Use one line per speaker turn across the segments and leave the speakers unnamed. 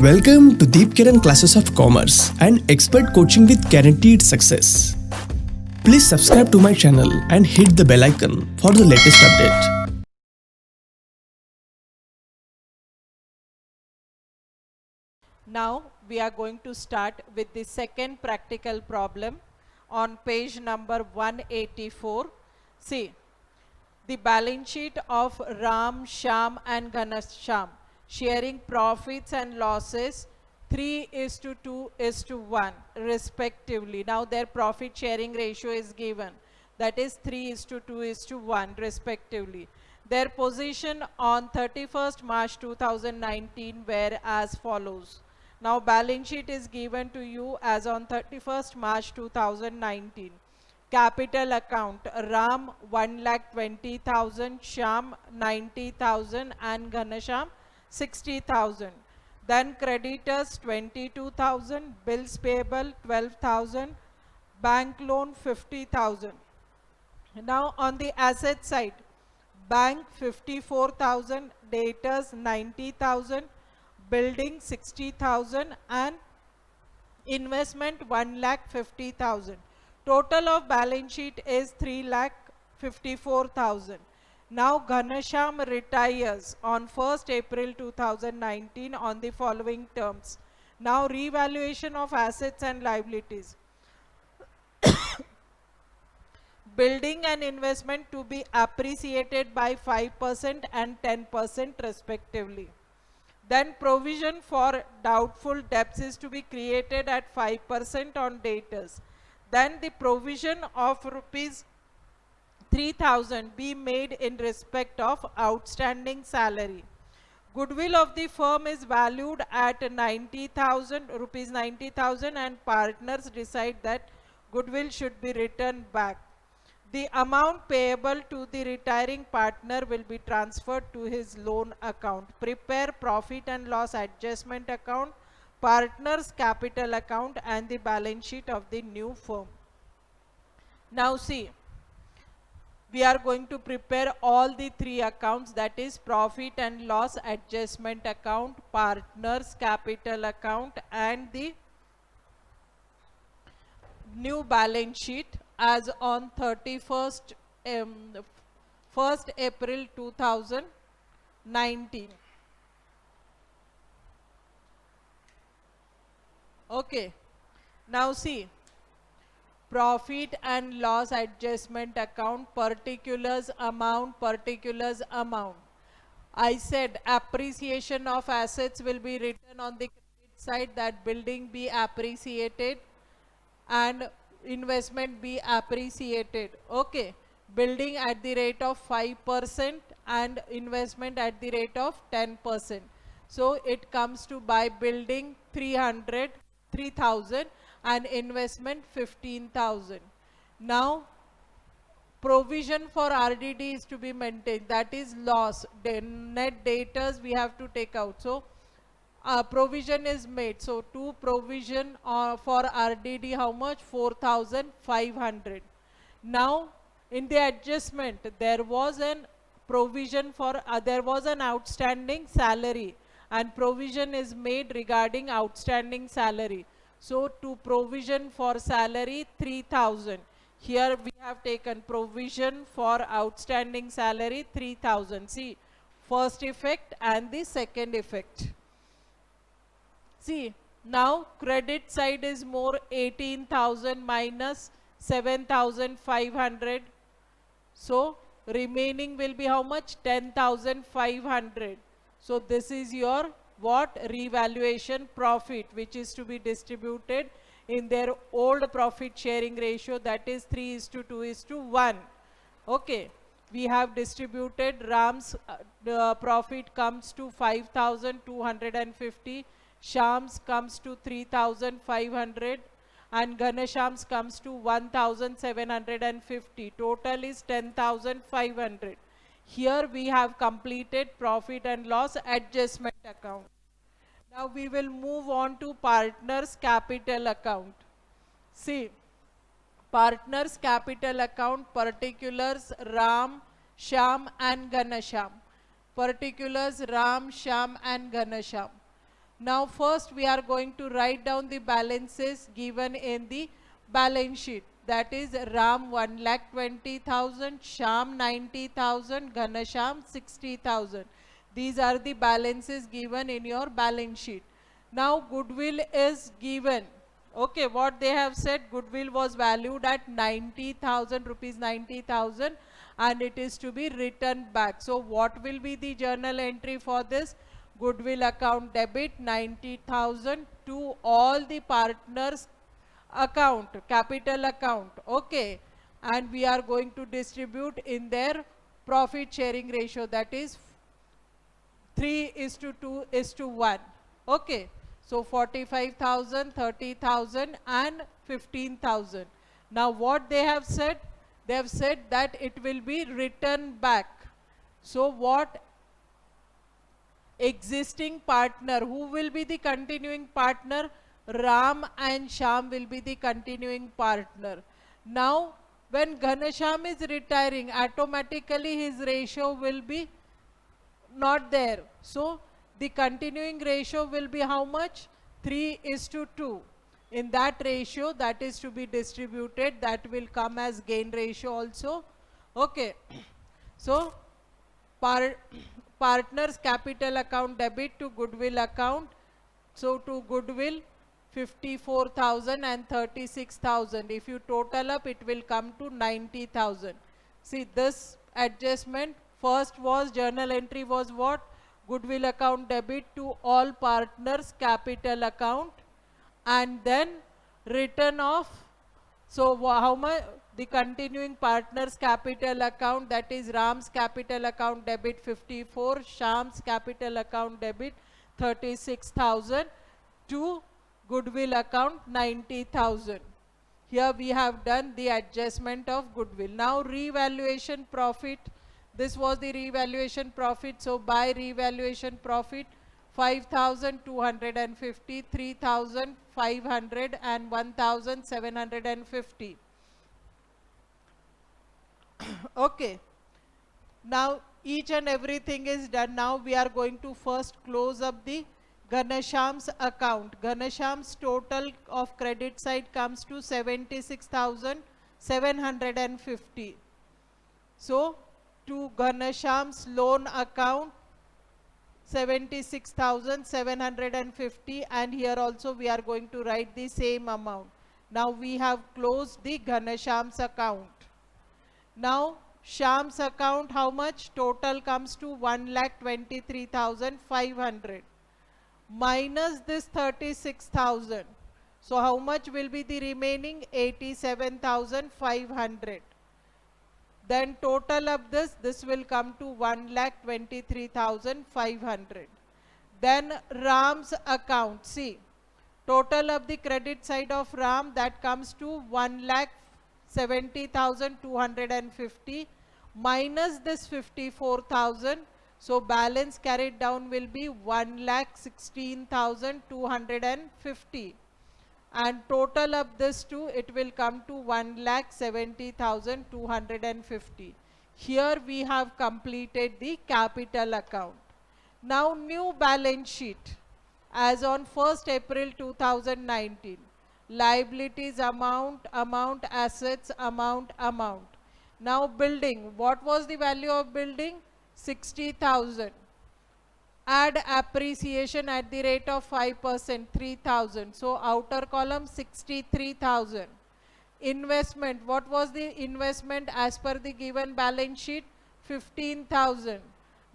Welcome to Deep Kiran Classes of Commerce and Expert Coaching with Guaranteed Success. Please subscribe to my channel and hit the bell icon for the latest update.
Now we are going to start with the second practical problem on page number 184. See, the balance sheet of Ram, Shyam and Ghanashyam sharing profits and losses 3:2:1 respectively. Now their profit sharing ratio is given, that is 3:2:1 respectively. Their position on 31st March 2019 were as follows. Now balance sheet is given to you as on 31st March 2019. Capital account, Ram 1,20,000, Shyam 90,000 and Ghanashyam 60,000. Then creditors 22,000, bills payable 12,000, bank loan 50,000. Now on the asset side, bank 54,000, debtors 90,000, building 60,000 and investment 1,50,000. Total of balance sheet is 3,54,000. Now Ghanashyam retires on 1st April 2019 on the following terms. Now revaluation of assets and liabilities. Building and investment to be appreciated by 5% and 10% respectively. Then provision for doubtful debts is to be created at 5% on debtors. Then the provision of rupees 3,000 be made in respect of outstanding salary. Goodwill of the firm is valued at 90,000 rupees 90,000 and partners decide that goodwill should be returned back. The amount payable to the retiring partner will be transferred to his loan account. Prepare profit and loss adjustment account, partner's capital account and the balance sheet of the new firm. Now see, we are going to prepare all the three accounts, that is profit and loss adjustment account, partner's capital account and the new balance sheet as on 1st April 2019. Okay, now see, profit and loss adjustment account, particulars amount. I said appreciation of assets will be written on the credit side, that building be appreciated and investment be appreciated. Okay, building at the rate of 5% and investment at the rate of 10%. So it comes to buy building 3,000 and investment 15,000. Now provision for RDD is to be maintained, that is loss. Net debtors we have to take out. So provision is made. So to provision for RDD, how much? 4,500. Now in the adjustment there was an provision for there was an outstanding salary and provision is made regarding outstanding salary. So to provision for salary 3,000. Here we have taken provision for outstanding salary 3,000. See, first effect and the second effect. See, now credit side is more, 18,000 minus 7,500. So remaining will be how much? 10,500. So this is your what? Revaluation profit, which is to be distributed in their old profit sharing ratio, that is 3:2:1. Okay, we have distributed. Ram's profit comes to 5,250. Shyam's comes to 3,500 and Ghanashyam's comes to 1,750. Total is 10,500. Here we have completed profit and loss adjustment account. Now we will move on to partner's capital account. See, partner's capital account, particulars Ram, Shyam and Ghanashyam. Particulars Ram, Shyam and Ghanashyam. Now first we are going to write down the balances given in the balance sheet. That is Ram 1,20,000, Sham 90,000, Ghanasham 60,000. These are the balances given in your balance sheet. Now goodwill is given. Okay, what they have said, goodwill was valued at 90,000 rupees, 90,000, and it is to be returned back. So what will be the journal entry for this? Goodwill account debit 90,000 to all the partners account, capital account. Okay, and we are going to distribute in their profit sharing ratio, that is 3:2:1. Okay, so 45,000, 30,000 and 15,000. Now what they have said? They have said that it will be returned back. So what existing partner, who will be the continuing partner? Ram and Sham will be the continuing partner. Now when Ghanasham is retiring, automatically his ratio will be not there. So the continuing ratio will be how much? 3:2. In that ratio, that is to be distributed, that will come as gain ratio also. Okay. So partners capital account debit to goodwill account. So to goodwill 54,000 and 36,000. If you total up, it will come to 90,000. See this adjustment. First was journal entry was what? Goodwill account debit to all partners capital account, and then return of, so how much? The continuing partners capital account, that is Ram's capital account debit 54, Sham's capital account debit 36,000 to goodwill account 90,000. Here we have done the adjustment of goodwill. Now revaluation profit. This was the revaluation profit. So by revaluation profit, 5,250, 3,500 and 1,750. Okay. Now each and everything is done. Now we are going to first close up the Ghanasham's account. Ghanasham's total of credit side comes to 76,750. So to Ghanasham's loan account 76,750, and here also we are going to write the same amount. Now we have closed the Ghanasham's account. Now Sham's account, how much? Total comes to 1,23,500 minus this 36,000. So how much will be the remaining? 87,500. Then total of this will come to 1,23,500. Then Ram's account, see, total of the credit side of Ram, that comes to 1,70,250 minus this 54,000. So balance carried down will be 1,16,250. And total of this two, it will come to 1,70,250. Here we have completed the capital account. Now new balance sheet as on 1st April 2019. Liabilities amount, assets amount. Now building, what was the value of building? 60,000. Add appreciation at the rate of 5%, 3,000. So outer column 63,000. Investment, what was the investment as per the given balance sheet? 15,000.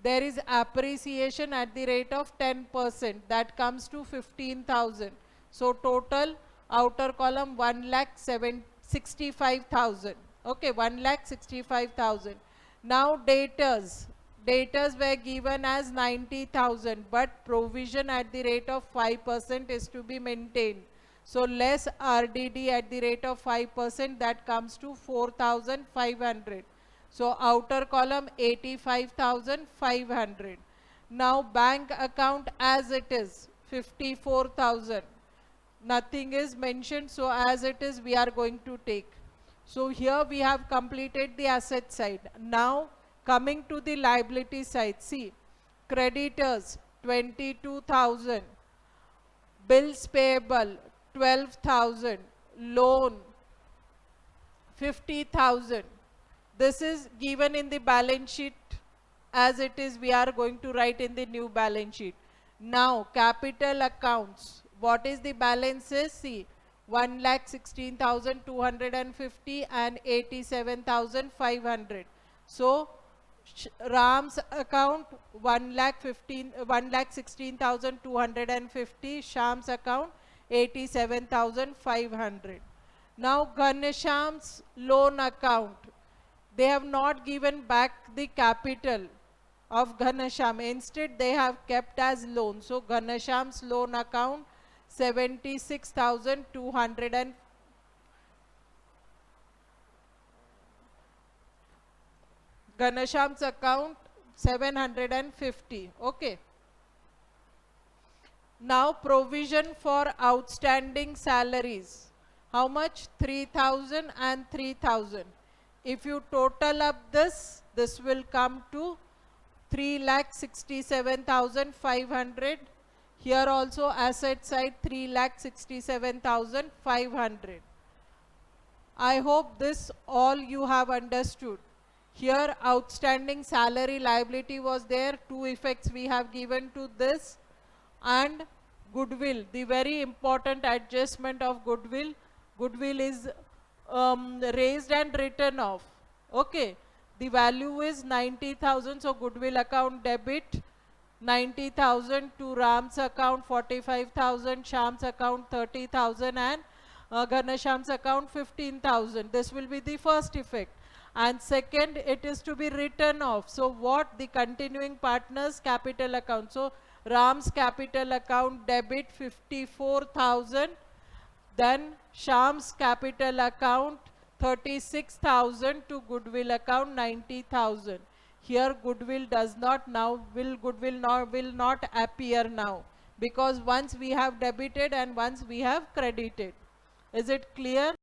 There is appreciation at the rate of 10%, that comes to 15,000. So total outer column 1,65,000. Okay, 1,65,000. Now debtors. Debtors were given as 90,000, but provision at the rate of 5% is to be maintained. So less RDD at the rate of 5%, that comes to 4,500. So outer column 85,500. Now bank account as it is 54,000. Nothing is mentioned, so as it is we are going to take. So here we have completed the asset side. Now coming to the liability side, see, creditors 22,000, bills payable 12,000, loan 50,000. This is given in the balance sheet as it is. We are going to write in the new balance sheet. Now capital accounts, what is the balances? See, 1,16,250 and 87,500. So Ram's account 1,16,250, Shyam's account 87,500. Now Ghanshyam's loan account, they have not given back the capital of Ghanshyam. Instead, they have kept as loan. So Ghanshyam's loan account 76,200 and Ghanshyam's account 750. Okay. Now provision for outstanding salaries. How much? 3,000 and 3,000. If you total up this will come to 3,67,500. Here also asset side 3,67,500. I hope this all you have understood. Here outstanding salary liability was there. Two effects we have given to this, and goodwill, the very important adjustment of goodwill. Goodwill is raised and written off. Okay, the value is 90,000, so goodwill account debit 90,000 to Ram's account 45,000, Shyam's account 30,000 and Ghanshyam's account 15,000. This will be the first effect. And second, it is to be written off. So what? The continuing partners capital account. So Ram's capital account debit 54,000. Then Shyam's capital account 36,000 to goodwill account 90,000. Here goodwill does not now, will not appear now, because once we have debited and once we have credited. Is it clear?